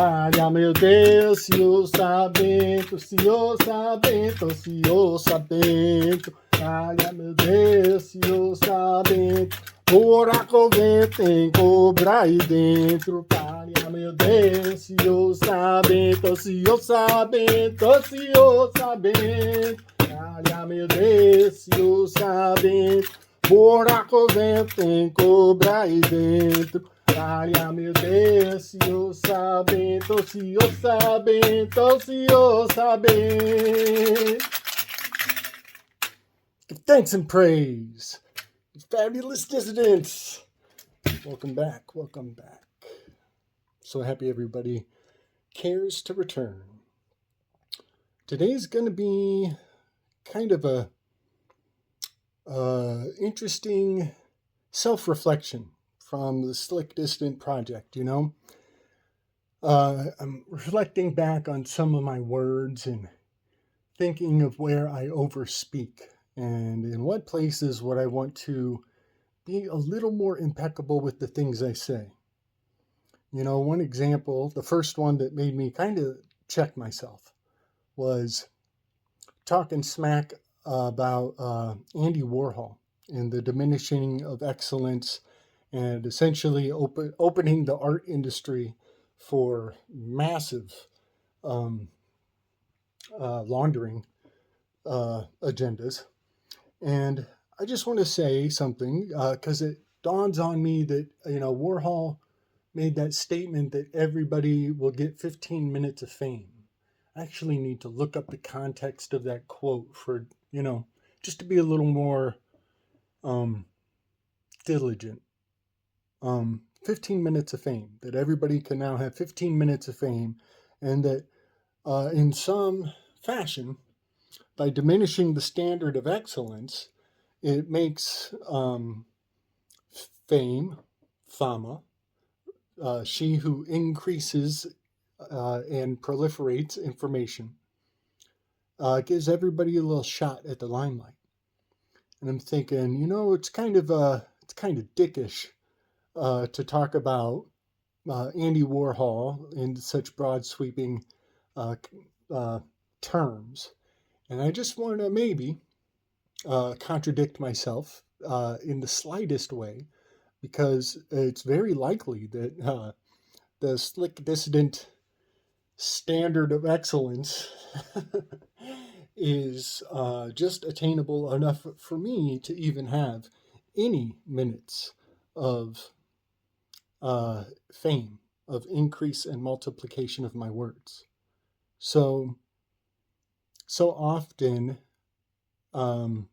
Ai, meu Deus, se bento, se bento. Ai, meu Deus, se bento. Buraco vento tem cobra aí dentro. Ai, meu Deus, se bento, se bento. Ai, meu Deus, se bento. Buraco vento tem cobra aí dentro. Ai, meu Deus, se sabento. Give thanks and praise. Fabulous dissidents. Welcome back. So happy everybody cares to return. Today's going to be kind of a interesting self-reflection from the Slick Dissident project, you know. I'm reflecting back on some of my words and thinking of where I overspeak and in what places would I want to be a little more impeccable with the things I say. You know, one example, the first one that made me kind of check myself was talking smack about Andy Warhol and the diminishing of excellence and essentially opening the art industry for massive laundering agendas. And I just want to say something because it dawns on me that, you know, Warhol made that statement that everybody will get 15 minutes of fame. I actually need to look up the context of that quote for, you know, just to be a little more diligent. 15 minutes of fame, that everybody can now have 15 minutes of fame, and that in some fashion, by diminishing the standard of excellence, it makes fame, Phema, she who increases and proliferates information, gives everybody a little shot at the limelight. And I'm thinking, you know, it's kind of dickish to talk about Andy Warhol in such broad sweeping terms. And I just want to maybe contradict myself in the slightest way, because it's very likely that the Slick Dissident standard of excellence is just attainable enough for me to even have any minutes of fame, of increase and multiplication of my words. So often, you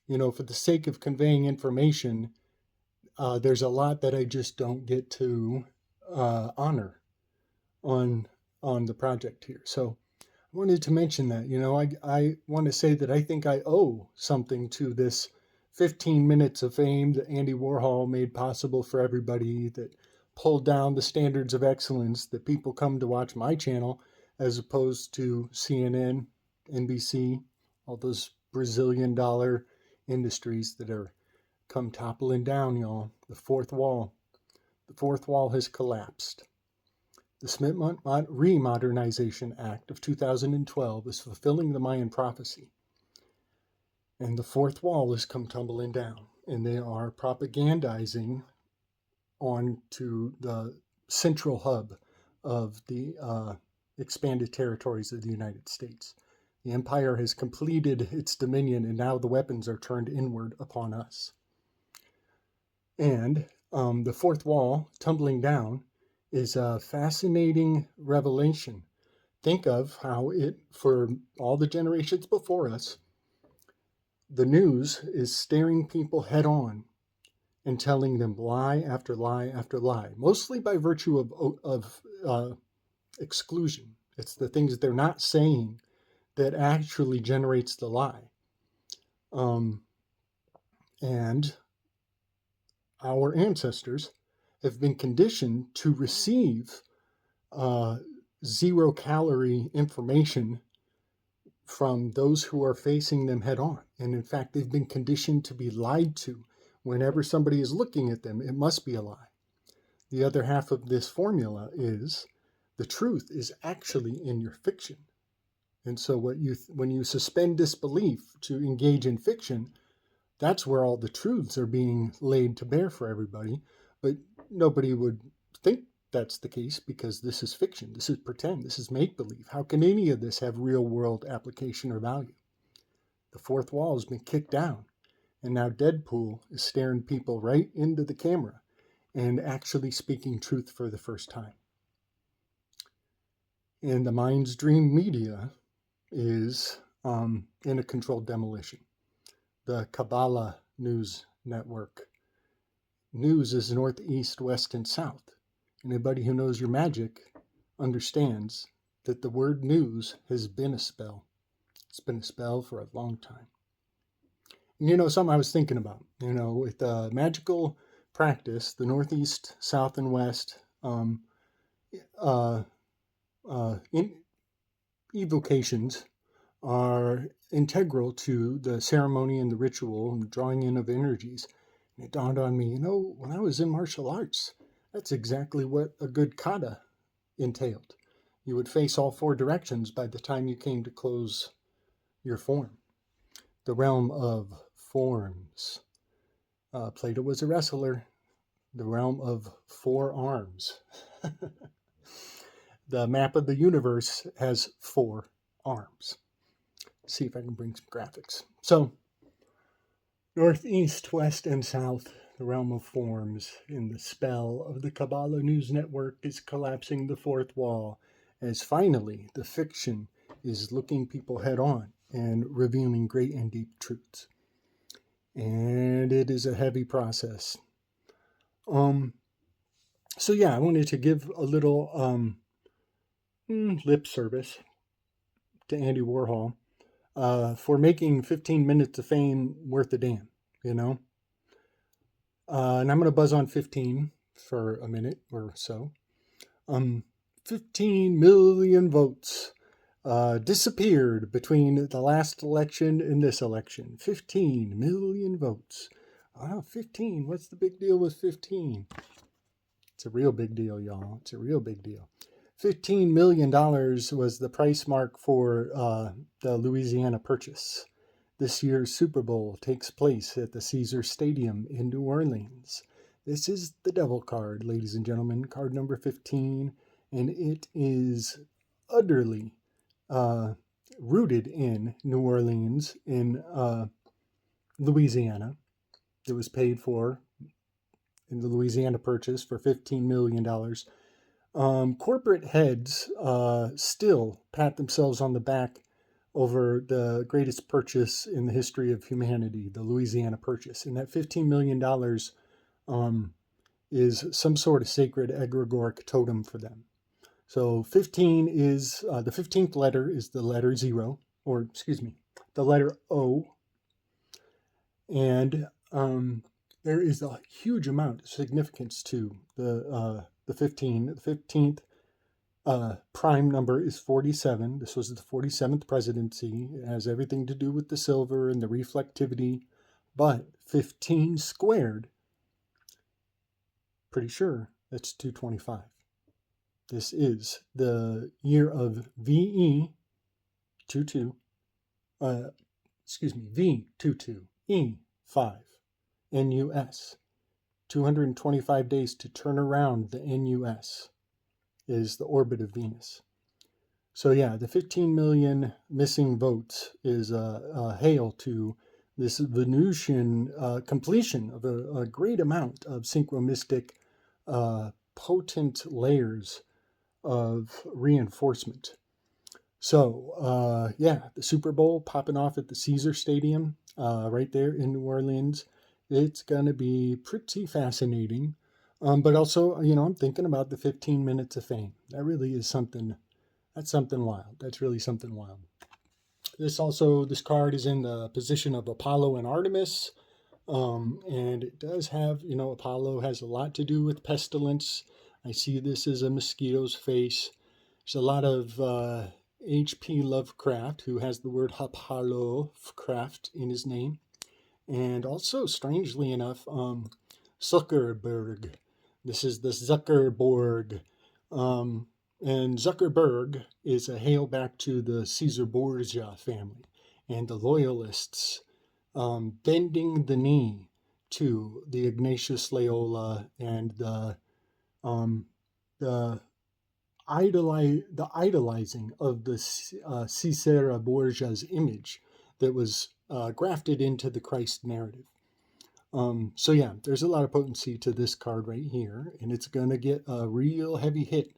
know, for the sake of conveying information, there's a lot that I just don't get to honor on the project here. So I wanted to mention that, you know, I want to say that I think I owe something to this 15 minutes of fame that Andy Warhol made possible for everybody, that pulled down the standards of excellence, that people come to watch my channel as opposed to CNN, NBC, all those Brazilian dollar industries that are come toppling down, y'all. The fourth wall has collapsed. The Smith Remodernization Act of 2012 is fulfilling the Mayan prophecy. And the fourth wall has come tumbling down. And they are propagandizing onto the central hub of the expanded territories of the United States. The empire has completed its dominion, and now the weapons are turned inward upon us. And the fourth wall tumbling down is a fascinating revelation. Think of how it, for all the generations before us, the news is staring people head on and telling them lie after lie after lie, mostly by virtue of exclusion. It's the things that they're not saying that actually generates the lie. And our ancestors have been conditioned to receive zero-calorie information from those who are facing them head on. And in fact, they've been conditioned to be lied to. Whenever somebody is looking at them, it must be a lie. The other half of this formula is the the truth is actually in your fiction. And so when you suspend disbelief to engage in fiction, that's where all the truths are being laid to bear for everybody. But nobody would think that's the case because this is fiction. This is pretend. This is make-believe. How can any of this have real-world application or value? The fourth wall has been kicked down. And now Deadpool is staring people right into the camera and actually speaking truth for the first time. And the Mind's Dream media is in a controlled demolition. The Kabbalah News Network. News is north, east, west, and south. Anybody who knows your magic understands that the word news has been a spell. It's been a spell for a long time. And something I was thinking about, with magical practice, the northeast, south, and west evocations are integral to the ceremony and the ritual and drawing in of energies. And it dawned on me, when I was in martial arts, that's exactly what a good kata entailed. You would face all four directions by the time you came to close your form. The realm of forms. Plato was a wrestler. The realm of four arms. The map of the universe has 4 arms. Let's see if I can bring some graphics. So, north, east, west, and south, the realm of forms, in the spell of the Kabbalah News Network is collapsing the fourth wall, as finally the fiction is looking people head on and revealing great and deep truths. And it is a heavy process. So yeah, I wanted to give a little lip service to Andy Warhol for making 15 minutes of fame worth a damn, And I'm going to buzz on 15 for a minute or so. 15 million votes disappeared between the last election and this election. 15 million votes. Wow, 15. What's the big deal with 15? It's a real big deal, y'all. It's a real big deal. $15 million was the price mark for the Louisiana Purchase. This year's Super Bowl takes place at the Caesars Stadium in New Orleans. This is the devil card, ladies and gentlemen, card number 15, and it is utterly rooted in New Orleans in Louisiana. It was paid for in the Louisiana Purchase for $15 million. Corporate heads still pat themselves on the back over the greatest purchase in the history of humanity, the Louisiana Purchase. And that $15 million is some sort of sacred egregoric totem for them. So 15 is, the 15th letter is the letter 0, or excuse me, the letter O. And there is a huge amount of significance to the 15. The 15th prime number is 47. This was the 47th presidency. It has everything to do with the silver and the reflectivity. But 15 squared, pretty sure that's 225. This is the year of VE 22. V22 E5 NUS. 225 days to turn around the NUS is the orbit of Venus. So yeah, the 15 million missing votes is a hail to this Venusian completion of a great amount of synchromistic potent layers of reinforcement. So yeah, the Super Bowl popping off at the Caesars Stadium right there in New Orleans. It's going to be pretty fascinating. But also, I'm thinking about the 15 minutes of fame. That really is something, that's something wild. That's really something wild. This card is in the position of Apollo and Artemis. And it does have, Apollo has a lot to do with pestilence. I see this as a mosquito's face. There's a lot of H.P. Lovecraft, who has the word Apollo-craft in his name. And also, strangely enough, Zuckerberg. This is the Zuckerborg. And Zuckerberg is a hail back to the Caesar Borgia family and the loyalists bending the knee to the Ignatius Loyola and um, the the idolizing of the Caesar Borgia's image that was grafted into the Christ narrative. So yeah, there's a lot of potency to this card right here, and it's going to get a real heavy hit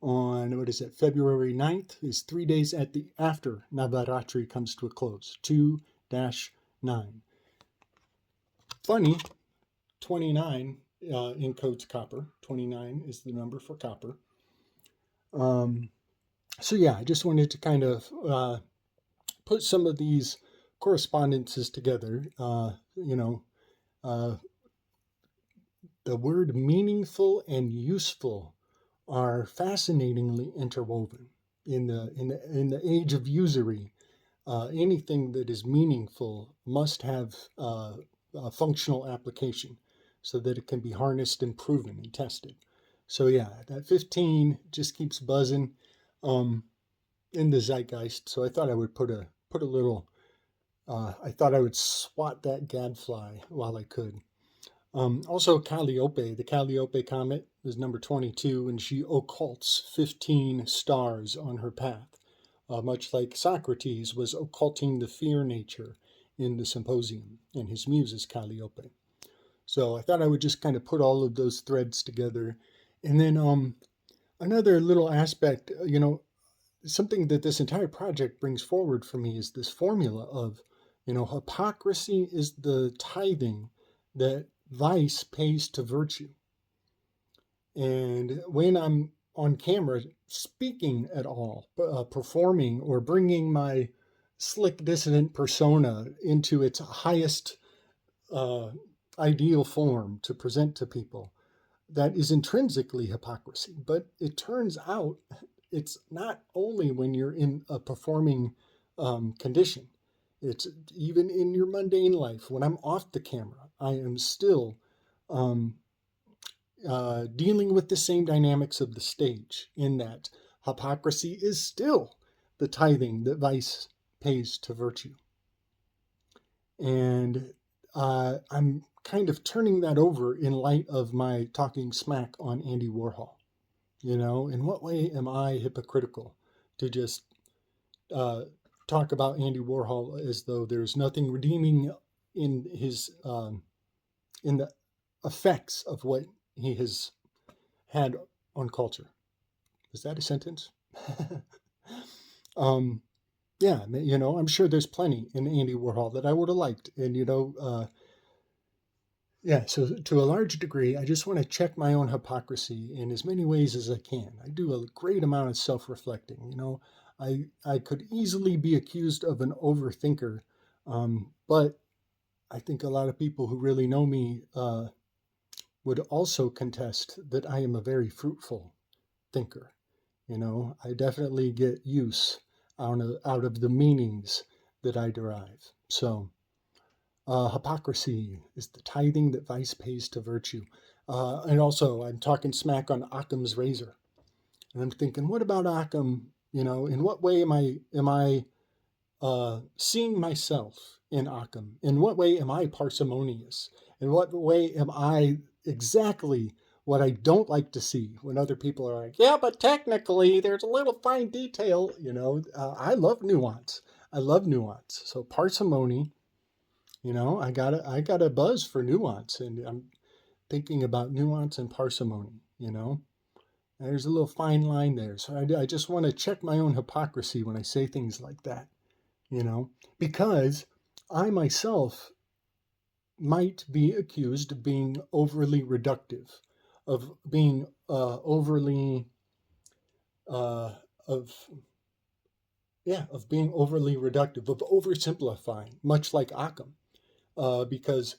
on, what is it, February 9th is 3 days after Navaratri comes to a close, 2-9. Funny, 29 encodes copper. 29 is the number for copper. So yeah, I just wanted to kind of put some of these correspondences together. The word meaningful and useful are fascinatingly interwoven in the age of usury. Anything that is meaningful must have a functional application so that it can be harnessed and proven and tested. So yeah, that 15 just keeps buzzing in the zeitgeist. So I thought I would put a little. I thought I would swat that gadfly while I could. Also, Calliope, the Calliope comet is number 22, and she occults 15 stars on her path, much like Socrates was occulting the fear nature in the Symposium, and his muse is Calliope. So I thought I would just kind of put all of those threads together. And then another little aspect, something that this entire project brings forward for me is this formula of, hypocrisy is the tithing that vice pays to virtue. And when I'm on camera speaking at all, performing or bringing my slick dissident persona into its highest ideal form to present to people, that is intrinsically hypocrisy. But it turns out it's not only when you're in a performing condition. It's even in your mundane life. When I'm off the camera, I am still dealing with the same dynamics of the stage, in that hypocrisy is still the tithing that vice pays to virtue. And I'm kind of turning that over in light of my talking smack on Andy Warhol. In what way am I hypocritical to just talk about Andy Warhol as though there's nothing redeeming in his in the effects of what he has had on culture? Is that a sentence? Yeah, I'm sure there's plenty in Andy Warhol that I would have liked, and yeah, so to a large degree, I just want to check my own hypocrisy in as many ways as I can. I do a great amount of self-reflecting. I could easily be accused of an overthinker, but I think a lot of people who really know me would also contest that I am a very fruitful thinker. I definitely get use out of the meanings that I derive. So, hypocrisy is the tithing that vice pays to virtue. And also, I'm talking smack on Occam's razor. And I'm thinking, what about Occam? In what way am I seeing myself in Occam? In what way am I parsimonious? In what way am I exactly what I don't like to see when other people are like, yeah, but technically there's a little fine detail, I love nuance. I love nuance. So parsimony, I got a buzz for nuance, and I'm thinking about nuance and parsimony, There's a little fine line there. So I just want to check my own hypocrisy when I say things like that, because I myself might be accused of being overly reductive, of being overly of being overly reductive, of oversimplifying, much like Occam, because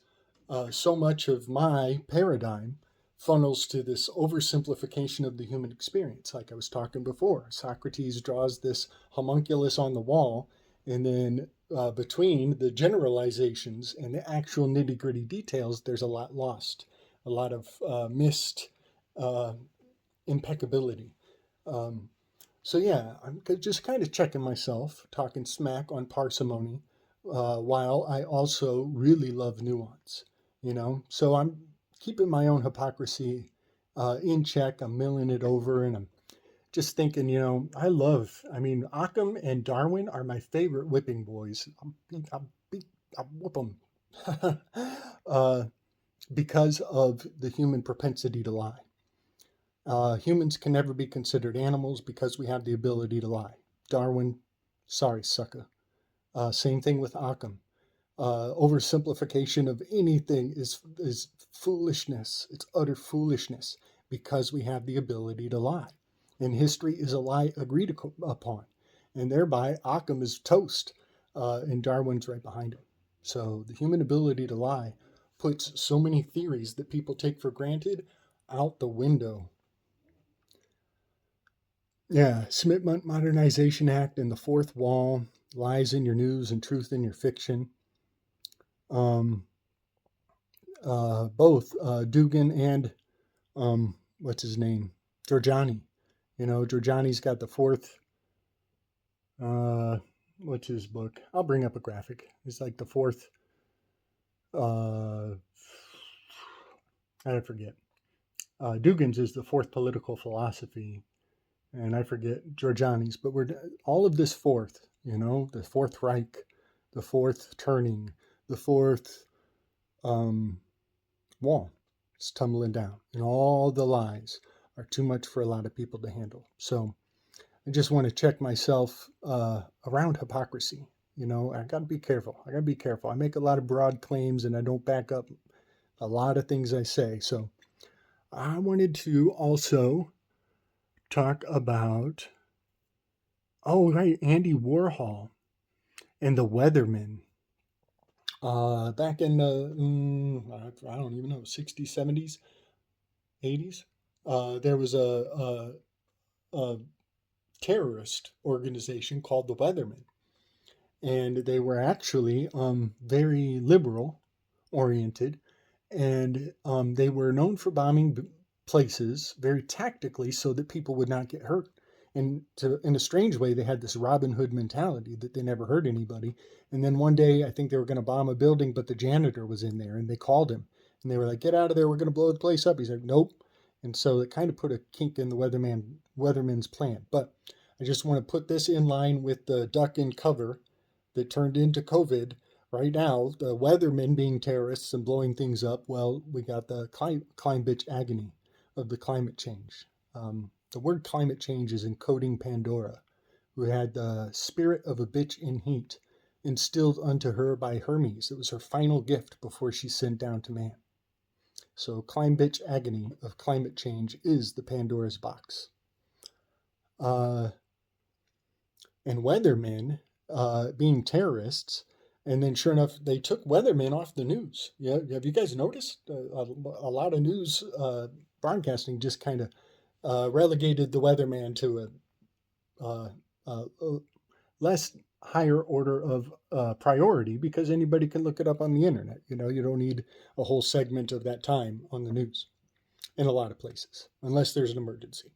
so much of my paradigm funnels to this oversimplification of the human experience. Like I was talking before, Socrates draws this homunculus on the wall, and then between the generalizations and the actual nitty-gritty details, there's a lot lost, a lot of missed impeccability. Um, so yeah, I'm just kind of checking myself, talking smack on parsimony, while I also really love nuance. So I'm keeping my own hypocrisy in check. I'm milling it over, and I'm just thinking, I mean, Occam and Darwin are my favorite whipping boys. I'll whoop them uh, because of the human propensity to lie. Humans can never be considered animals because we have the ability to lie. Darwin, sorry, sucker. Same thing with Occam. Oversimplification of anything is foolishness. It's utter foolishness because we have the ability to lie. And history is a lie agreed upon. And thereby, Occam is toast, and Darwin's right behind him. So the human ability to lie puts so many theories that people take for granted out the window. Yeah, Smith Modernization Act and the Fourth Wall, lies in your news and truth in your fiction. Um, Both Dugan and what's his name, Giorgiani. Giorgiani's got the fourth. Uh, what's his book? I'll bring up a graphic. It's like the fourth. I forget. Dugan's is the fourth political philosophy, and I forget Giorgiani's. But we're all of this fourth. The Fourth Reich, the fourth turning, the fourth wall. It's tumbling down, and all the lies are too much for a lot of people to handle. So I just want to check myself around hypocrisy. I got to be careful. I make a lot of broad claims and I don't back up a lot of things I say. So I wanted to also talk about, oh, right, Andy Warhol and the Weathermen. Back in the, I don't even know, 60s, 70s, 80s, there was a terrorist organization called the Weathermen. And they were actually very liberal oriented, and they were known for bombing places very tactically so that people would not get hurt. And in a strange way, they had this Robin Hood mentality that they never hurt anybody. And then one day, I think they were going to bomb a building, but the janitor was in there, and they called him, and they were like, "Get out of there! We're going to blow the place up." He said, "Nope." And so it kind of put a kink in the Weatherman's plan. But I just want to put this in line with the duck and cover that turned into COVID. Right now, the weathermen being terrorists and blowing things up, well, we got the climate bitch agony of the climate change. The word climate change is encoding Pandora, who had the spirit of a bitch in heat instilled unto her by Hermes. It was her final gift before she sent down to man. So, climate bitch agony of climate change is the Pandora's box. And weathermen being terrorists, and then sure enough, they took weathermen off the news. Yeah, have you guys noticed a lot of news broadcasting just kind of relegated the weatherman to a less higher order of priority because anybody can look it up on the internet. You don't need a whole segment of that time on the news in a lot of places unless there's an emergency.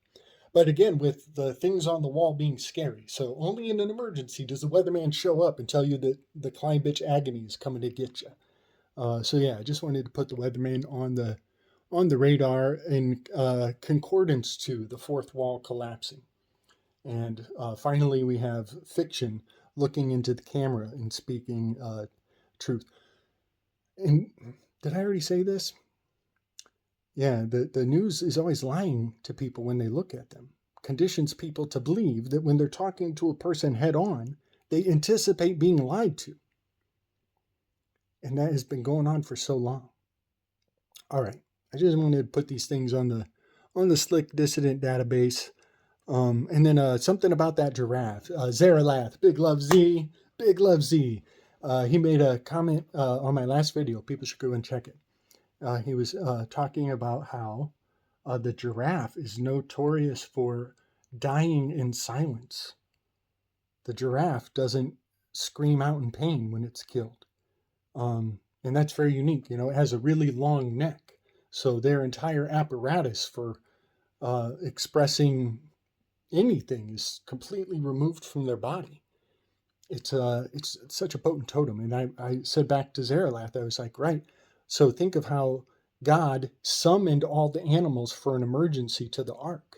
But again, with the things on the wall being scary. So only in an emergency does the weatherman show up and tell you that the climate bitch agony is coming to get you. So yeah, I just wanted to put the weatherman on the radar in concordance to the fourth wall collapsing. And finally, we have fiction looking into the camera and speaking truth. And did I already say this? Yeah, the news is always lying to people when they look at them. Conditions people to believe that when they're talking to a person head on, they anticipate being lied to. And that has been going on for so long. All right. I just wanted to put these things on the Slick Dissident database. And then something about that giraffe. Zaralath, Big Love Z, Big Love Z. He made a comment on my last video. People should go and check it. He was talking about how the giraffe is notorious for dying in silence. The giraffe doesn't scream out in pain when it's killed. And that's very unique. It has a really long neck. So their entire apparatus for expressing anything is completely removed from their body. It's such a potent totem. And I said back to Zarelath, I was like, right. So think of how God summoned all the animals for an emergency to the ark.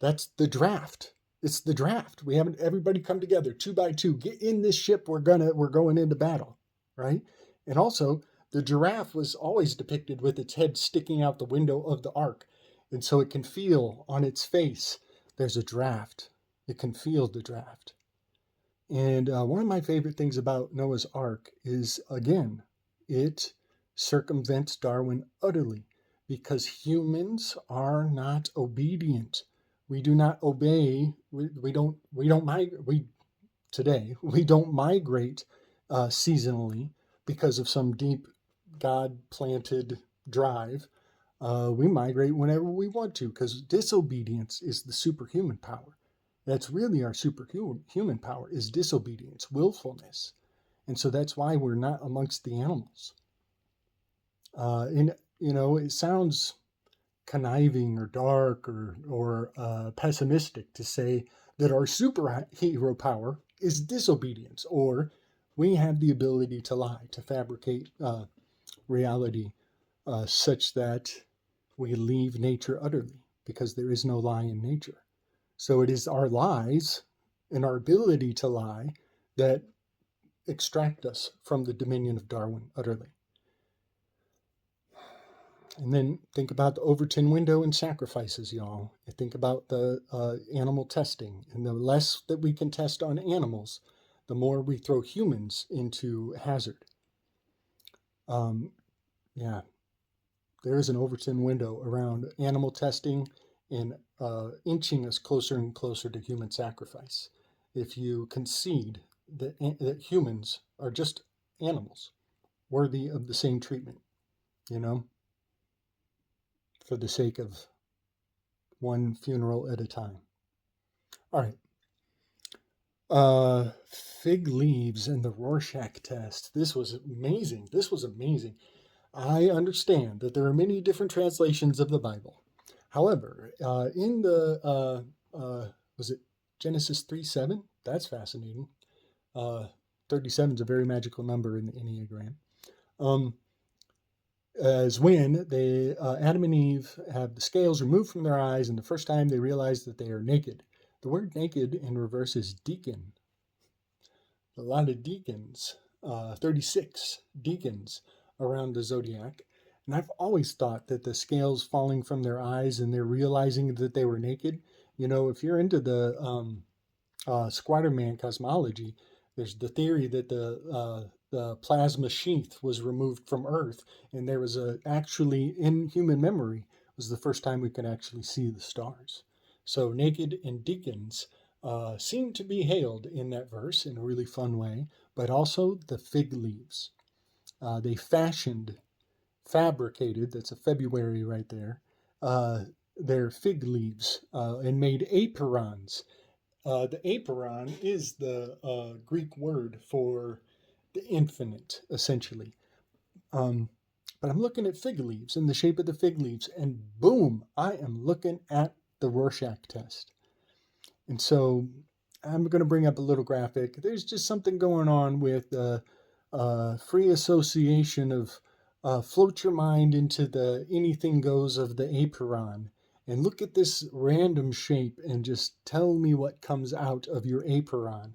That's the draft. It's the draft. We haven't everybody come together 2 by 2. Get in this ship. We're going into battle, right? And also, the giraffe was always depicted with its head sticking out the window of the ark, and so it can feel on its face there's a draft. It can feel the draft. And one of my favorite things about Noah's Ark is, again, it circumvents Darwin utterly because humans are not obedient. We do not obey. We don't migrate. We don't migrate seasonally because of some deep God planted drive. We migrate whenever we want to because disobedience is the superhuman power. That's really our superhuman power is disobedience, willfulness. And so that's why we're not amongst the animals. And, it sounds conniving or dark or pessimistic to say that our superhero power is disobedience, or we have the ability to lie, to fabricate reality such that we leave nature utterly because there is no lie in nature. So it is our lies and our ability to lie that extract us from the dominion of Darwin utterly. And then think about the Overton window and sacrifices, y'all. And think about the animal testing. And the less that we can test on animals, the more we throw humans into hazard. Yeah, there is an Overton window around animal testing and inching us closer and closer to human sacrifice. If you concede that humans are just animals, worthy of the same treatment, for the sake of one funeral at a time. All right. Fig leaves and the Rorschach test. This was amazing. I understand that there are many different translations of the Bible. However, in the, was it Genesis 3:7? That's fascinating. 37 is a very magical number in the Enneagram. As when they, Adam and Eve have the scales removed from their eyes, and the first time they realize that they are naked. The word naked in reverse is deacon. A lot of deacons, 36 deacons around the zodiac. And I've always thought that the scales falling from their eyes and they're realizing that they were naked. If you're into the Squatterman cosmology, there's the theory that the plasma sheath was removed from Earth, and there was actually in human memory was the first time we could actually see the stars. So naked and deacons seem to be hailed in that verse in a really fun way, but also the fig leaves. They fabricated, that's a February right there, their fig leaves and made aprons. The apron is the Greek word for the infinite, essentially. But I'm looking at fig leaves and the shape of the fig leaves, and boom, I am looking at the Rorschach test. And so I'm going to bring up a little graphic. There's just something going on with free association of float your mind into the anything goes of the apron. And look at this random shape and just tell me what comes out of your apron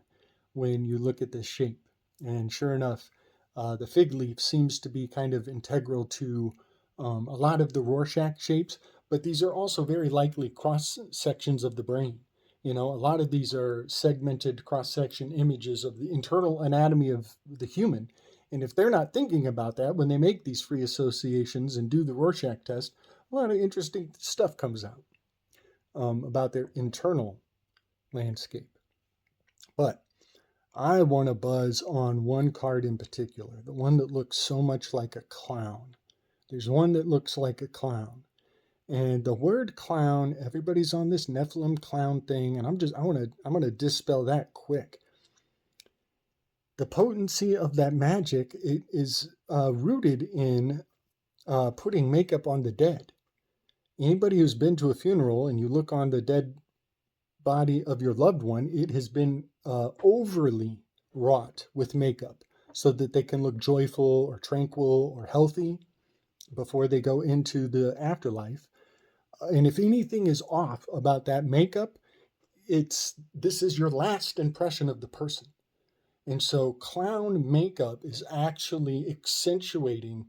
when you look at this shape. And sure enough, the fig leaf seems to be kind of integral to a lot of the Rorschach shapes, but these are also very likely cross sections of the brain. A lot of these are segmented cross-section images of the internal anatomy of the human. And if they're not thinking about that when they make these free associations and do the Rorschach test, a lot of interesting stuff comes out about their internal landscape. But I want to buzz on one card in particular, the one that looks so much like a clown. There's one that looks like a clown. And the word clown, everybody's on this Nephilim clown thing, and I'm going to dispel that quick. The potency of that magic is rooted in putting makeup on the dead. Anybody who's been to a funeral and you look on the dead body of your loved one, it has been overly wrought with makeup so that they can look joyful or tranquil or healthy before they go into the afterlife. And if anything is off about that makeup, this is your last impression of the person. And so clown makeup is actually accentuating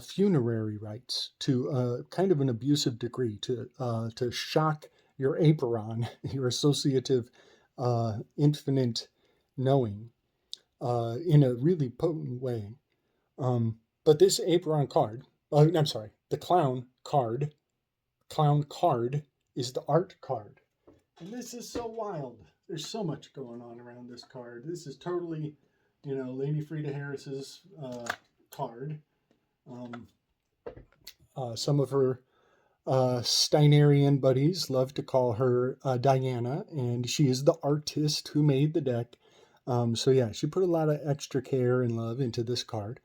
funerary rites to kind of an abusive degree to shock your apeiron, your associative infinite knowing, in a really potent way. But this apeiron card, I'm sorry, the clown card is the art card. And this is so wild. There's so much going on around this card. This is totally, Lady Frida Harris's card. Some of her Steinerian buddies love to call her Diana, and she is the artist who made the deck. So yeah, she put a lot of extra care and love into this card.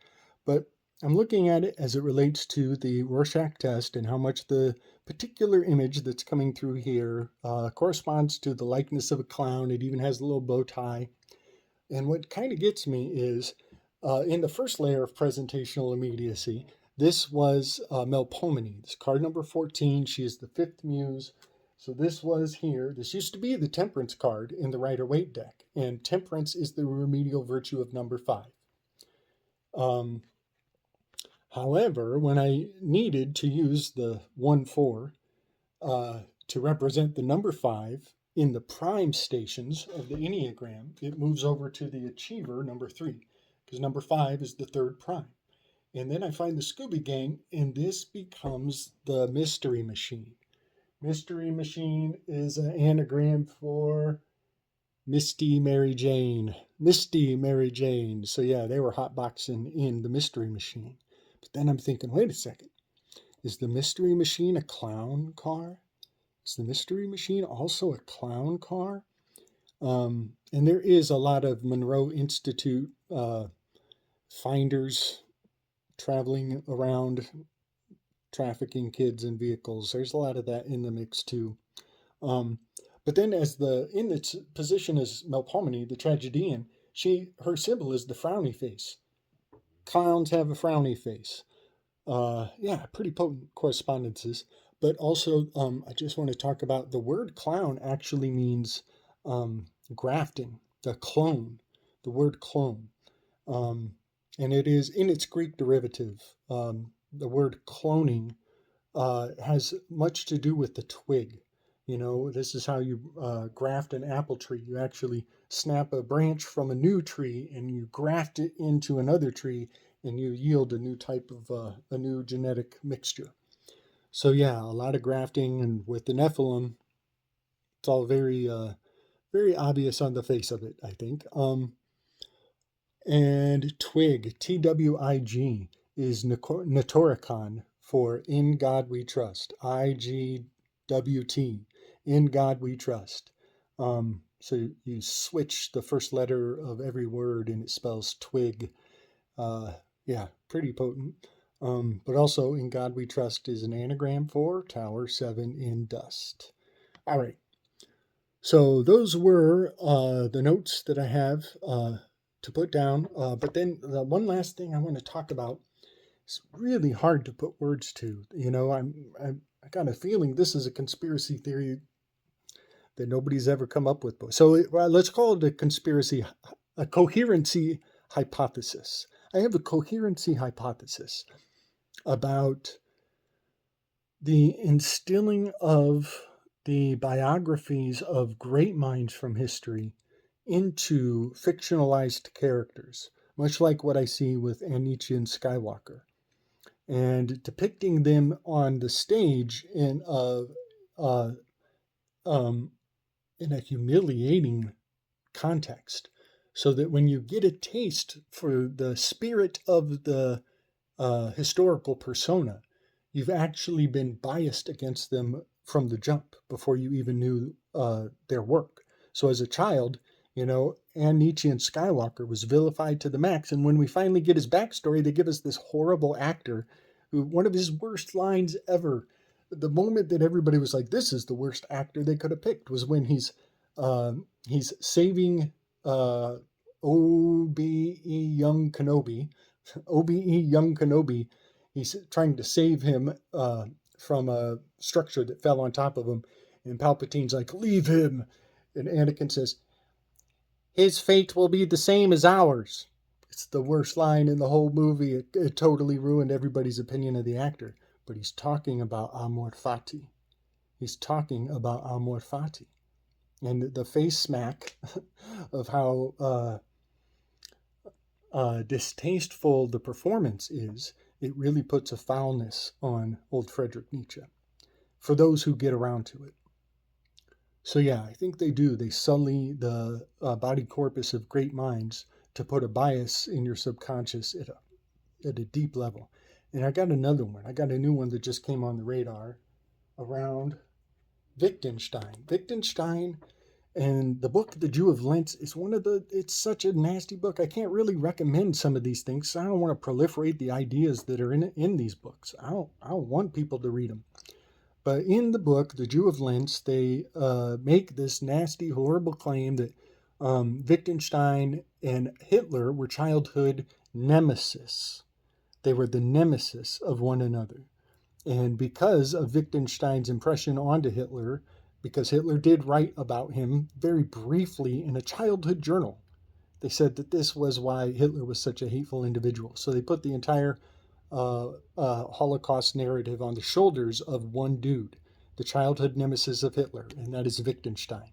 But I'm looking at it as it relates to the Rorschach test and how much the particular image that's coming through here corresponds to the likeness of a clown. It even has a little bow tie. And what kind of gets me is in the first layer of presentational immediacy, this was Melpomene. This card number 14. She is the fifth muse. So this was here. This used to be the Temperance card in the Rider-Waite deck. And Temperance is the remedial virtue of number 5. However, when I needed to use the 1-4 to represent the number 5 in the prime stations of the Enneagram, it moves over to the Achiever, number 3, because number 5 is the third prime. And then I find the Scooby Gang, and this becomes the Mystery Machine. Mystery Machine is an anagram for Misty Mary Jane. Misty Mary Jane. So yeah, they were hotboxing in the Mystery Machine. But then I'm thinking, wait a second. Is the Mystery Machine a clown car? Is the Mystery Machine also a clown car? And there is a lot of Monroe Institute finders traveling around trafficking kids in vehicles. There's a lot of that in the mix too. But then in its position as Melpomene, the tragedian, her symbol is the frowny face. Clowns have a frowny face. Yeah, pretty potent correspondences. But also, I just want to talk about the word clown actually means grafting, the clone, the word clone. And it is in its Greek derivative. The word cloning has much to do with the twig. This is how you graft an apple tree. You actually snap a branch from a new tree and you graft it into another tree and you yield a new type of, a new genetic mixture. So yeah, a lot of grafting, and with the Nephilim, it's all very, very obvious on the face of it, I think. And twig, TWIG, is Notoricon for In God We Trust, IGWT, In God We Trust. So you switch the first letter of every word and it spells twig. Yeah, pretty potent. But also, In God We Trust is an anagram for Tower 7 in Dust. All right. So those were the notes that I have to put down. But then the one last thing I want to talk about is really hard to put words to. I got a feeling this is a conspiracy theory that nobody's ever come up with. So let's call it a coherency hypothesis. I have a coherency hypothesis about the instilling of the biographies of great minds from history into fictionalized characters, much like what I see with Anichian Skywalker, and depicting them on the stage in a humiliating context, so that when you get a taste for the spirit of the historical persona, you've actually been biased against them from the jump before you even knew their work. So as a child, Anichian Skywalker was vilified to the max. And when we finally get his backstory, they give us this horrible actor who, one of his worst lines ever, the moment that everybody was like, this is the worst actor they could have picked, was when he's He's saving OBE Young Kenobi. OBE Young Kenobi. He's trying to save him from a structure that fell on top of him. And Palpatine's like, leave him. And Anakin says, his fate will be the same as ours. It's the worst line in the whole movie. It totally ruined everybody's opinion of the actor. But he's talking about amor fati. He's talking about amor fati. And the face smack of how distasteful the performance is, it really puts a foulness on old Friedrich Nietzsche for those who get around to it. So yeah, I think they do. They sully the body corpus of great minds to put a bias in your subconscious at a deep level. And I got another one. I got a new one that just came on the radar around Wittgenstein. Wittgenstein and the book, The Jew of Lent, is it's such a nasty book. I can't really recommend some of these things. I don't want to proliferate the ideas that are in these books. I don't want people to read them. But in the book, The Jew of Lent, they make this nasty, horrible claim that Wittgenstein and Hitler were childhood nemesis. They were the nemesis of one another. And because of Wittgenstein's impression onto Hitler, because Hitler did write about him very briefly in a childhood journal, they said that this was why Hitler was such a hateful individual. So they put the entire Holocaust narrative on the shoulders of one dude, the childhood nemesis of Hitler, and that is Wittgenstein.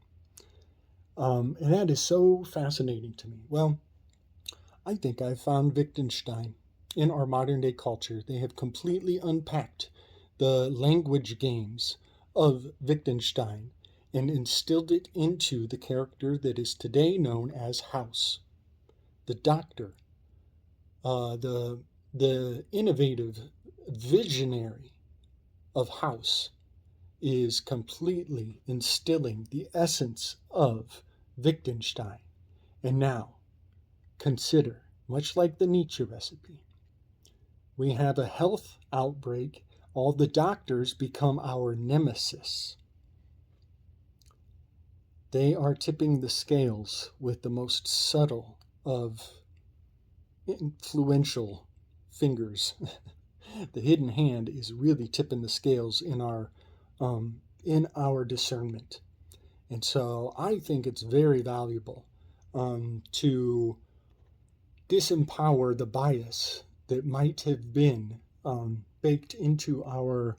And that is so fascinating to me. Well, I think I've found Wittgenstein in our modern day culture. They have completely unpacked the language games of Wittgenstein and instilled it into the character that is today known as House, the doctor, the innovative visionary of House is completely instilling the essence of Wittgenstein. And now, consider, much like the Nietzsche recipe, we have a health outbreak. All the doctors become our nemesis. They are tipping the scales with the most subtle of influential fingers. The hidden hand is really tipping the scales in our discernment. And so I think it's very valuable to disempower the bias that might have been baked into our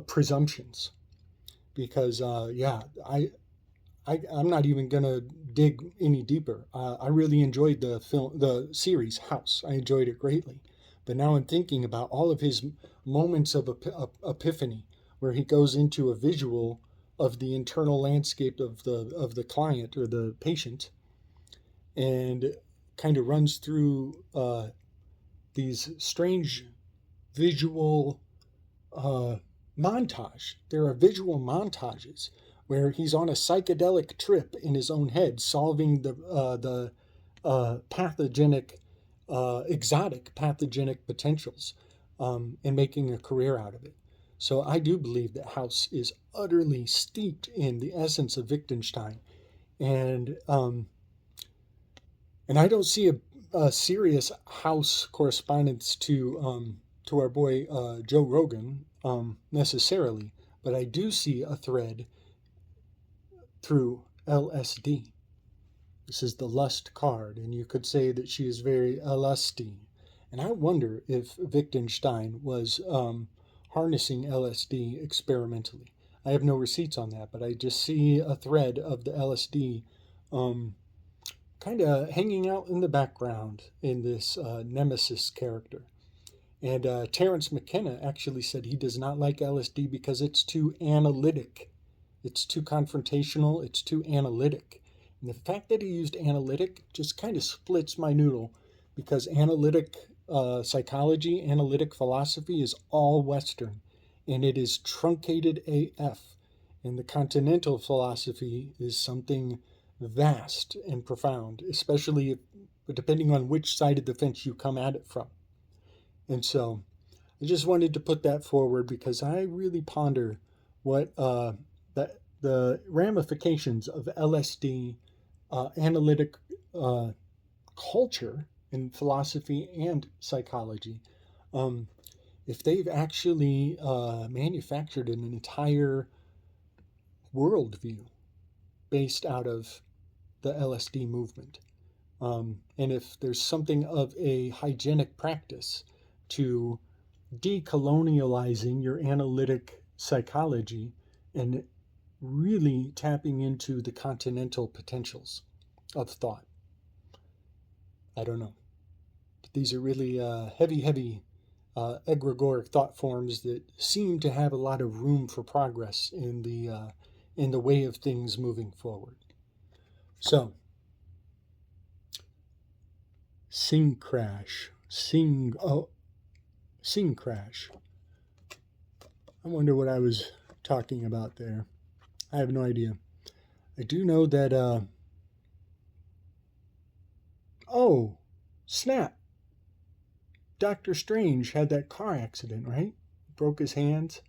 presumptions. Because, I'm not even going to dig any deeper. I really enjoyed the series House. I enjoyed it greatly. But now I'm thinking about all of his moments of epiphany, where he goes into a visual of the internal landscape of the client or the patient, and kind of runs through these strange visual montage. There are visual montages where he's on a psychedelic trip in his own head, solving the pathogenic, exotic pathogenic potentials, and making a career out of it. So I do believe that House is utterly steeped in the essence of Wittgenstein, and I don't see a serious House correspondence to our boy Joe Rogan necessarily, but I do see a thread through LSD. This is the lust card, and you could say that she is very lusty. And I wonder if Wittgenstein was harnessing LSD experimentally. I have no receipts on that, but I just see a thread of the LSD kind of hanging out in the background in this nemesis character. And Terence McKenna actually said he does not like LSD because it's too analytic. It's too confrontational. It's too analytic. And the fact that he used analytic just kind of splits my noodle, because analytic psychology, analytic philosophy is all Western, and it is truncated AF. And the continental philosophy is something vast and profound, especially depending on which side of the fence you come at it from. And so I just wanted to put that forward, because I really ponder what the ramifications of LSD analytic culture in philosophy and psychology. Um, if they've actually manufactured an entire worldview based out of the LSD movement. And if there's something of a hygienic practice to decolonializing your analytic psychology and really tapping into the continental potentials of thought. I don't know. But these are really heavy egregoric thought forms that seem to have a lot of room for progress in the way of things moving forward. So, Sing Crash. Sing Crash. I wonder what I was talking about there. I have no idea. I do know that, oh, snap. Doctor Strange had that car accident, right? Broke his hands.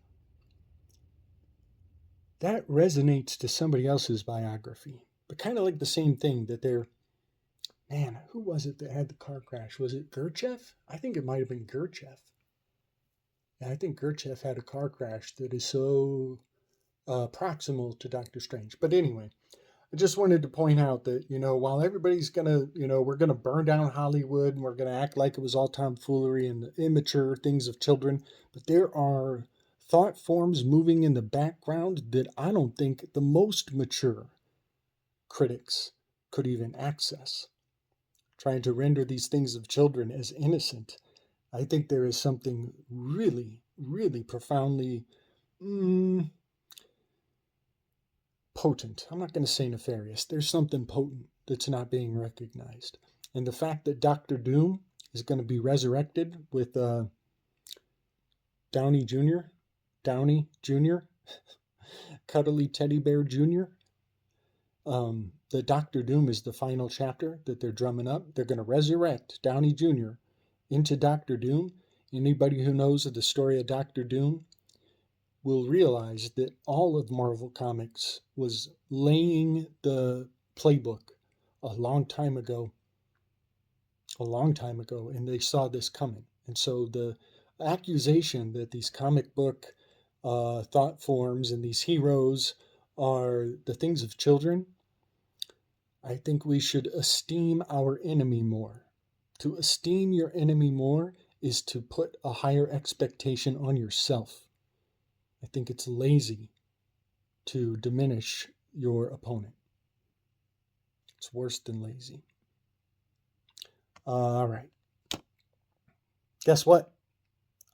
That resonates to somebody else's biography. But kind of like the same thing that they're, man, who was it that had the car crash? Was it Gurdjieff? I think it might have been Gurdjieff. And I think Gurdjieff had a car crash that is so proximal to Doctor Strange. But anyway, I just wanted to point out that, while everybody's going to, we're going to burn down Hollywood and we're going to act like it was all tomfoolery and immature things of children, but there are thought forms moving in the background that I don't think the most mature critics could even access. Trying to render these things of children as innocent. I think there is something really, really profoundly potent. I'm not going to say nefarious. There's something potent that's not being recognized. And the fact that Dr. Doom is going to be resurrected with Downey Jr., Cuddly Teddy Bear Jr., the Doctor Doom is the final chapter that they're drumming up. They're going to resurrect Downey Jr. into Doctor Doom. Anybody who knows of the story of Doctor Doom will realize that all of Marvel Comics was laying the playbook a long time ago, and they saw this coming. And so the accusation that these comic book thought forms and these heroes are the things of children, I think we should esteem our enemy more. To esteem your enemy more is to put a higher expectation on yourself. I think it's lazy to diminish your opponent. It's worse than lazy. All right. Guess what?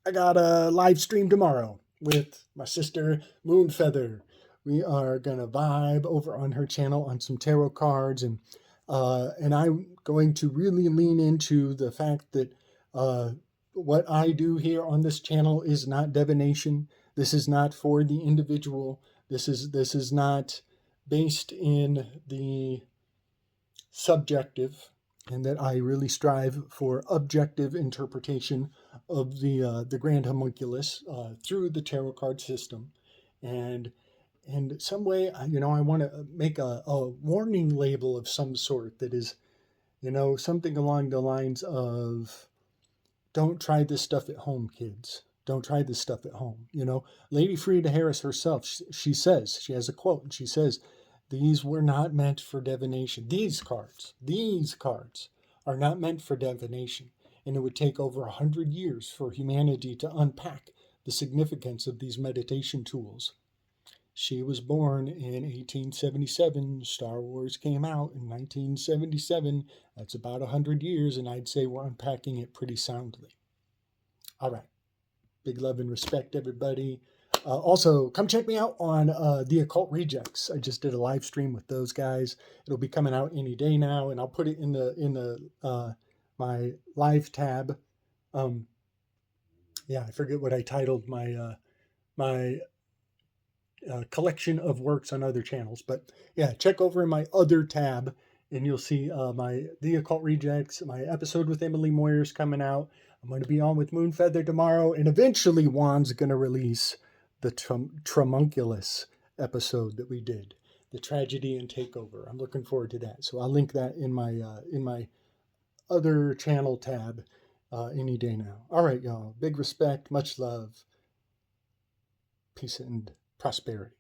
I got a live stream tomorrow with my sister Moonfeather. We are gonna vibe over on her channel on some tarot cards, and I'm going to really lean into the fact that what I do here on this channel is not divination. This is not for the individual. This is not based in the subjective, and that I really strive for objective interpretation of the grand homunculus through the tarot card system, and in some way, I want to make a warning label of some sort that is, something along the lines of, don't try this stuff at home, kids. Don't try this stuff at home. Lady Frida Harris herself, she says, she has a quote, and she says, these were not meant for divination. These cards are not meant for divination. And it would take over 100 years for humanity to unpack the significance of these meditation tools. She was born in 1877. Star Wars came out in 1977. That's about 100 years, and I'd say we're unpacking it pretty soundly. All right. Big love and respect, everybody. Also, come check me out on the Occult Rejects. I just did a live stream with those guys. It'll be coming out any day now, and I'll put it in the my live tab. I forget what I titled my collection of works on other channels, but yeah, check over in my other tab, and you'll see the Occult Rejects. My episode with Emily Moyer's coming out. I'm going to be on with Moonfeather tomorrow, and eventually Juan's going to release the Tremunculus episode that we did, the tragedy and takeover. I'm looking forward to that. So I'll link that in my other channel tab any day now. All right, y'all. Big respect, much love, peace and prosperity.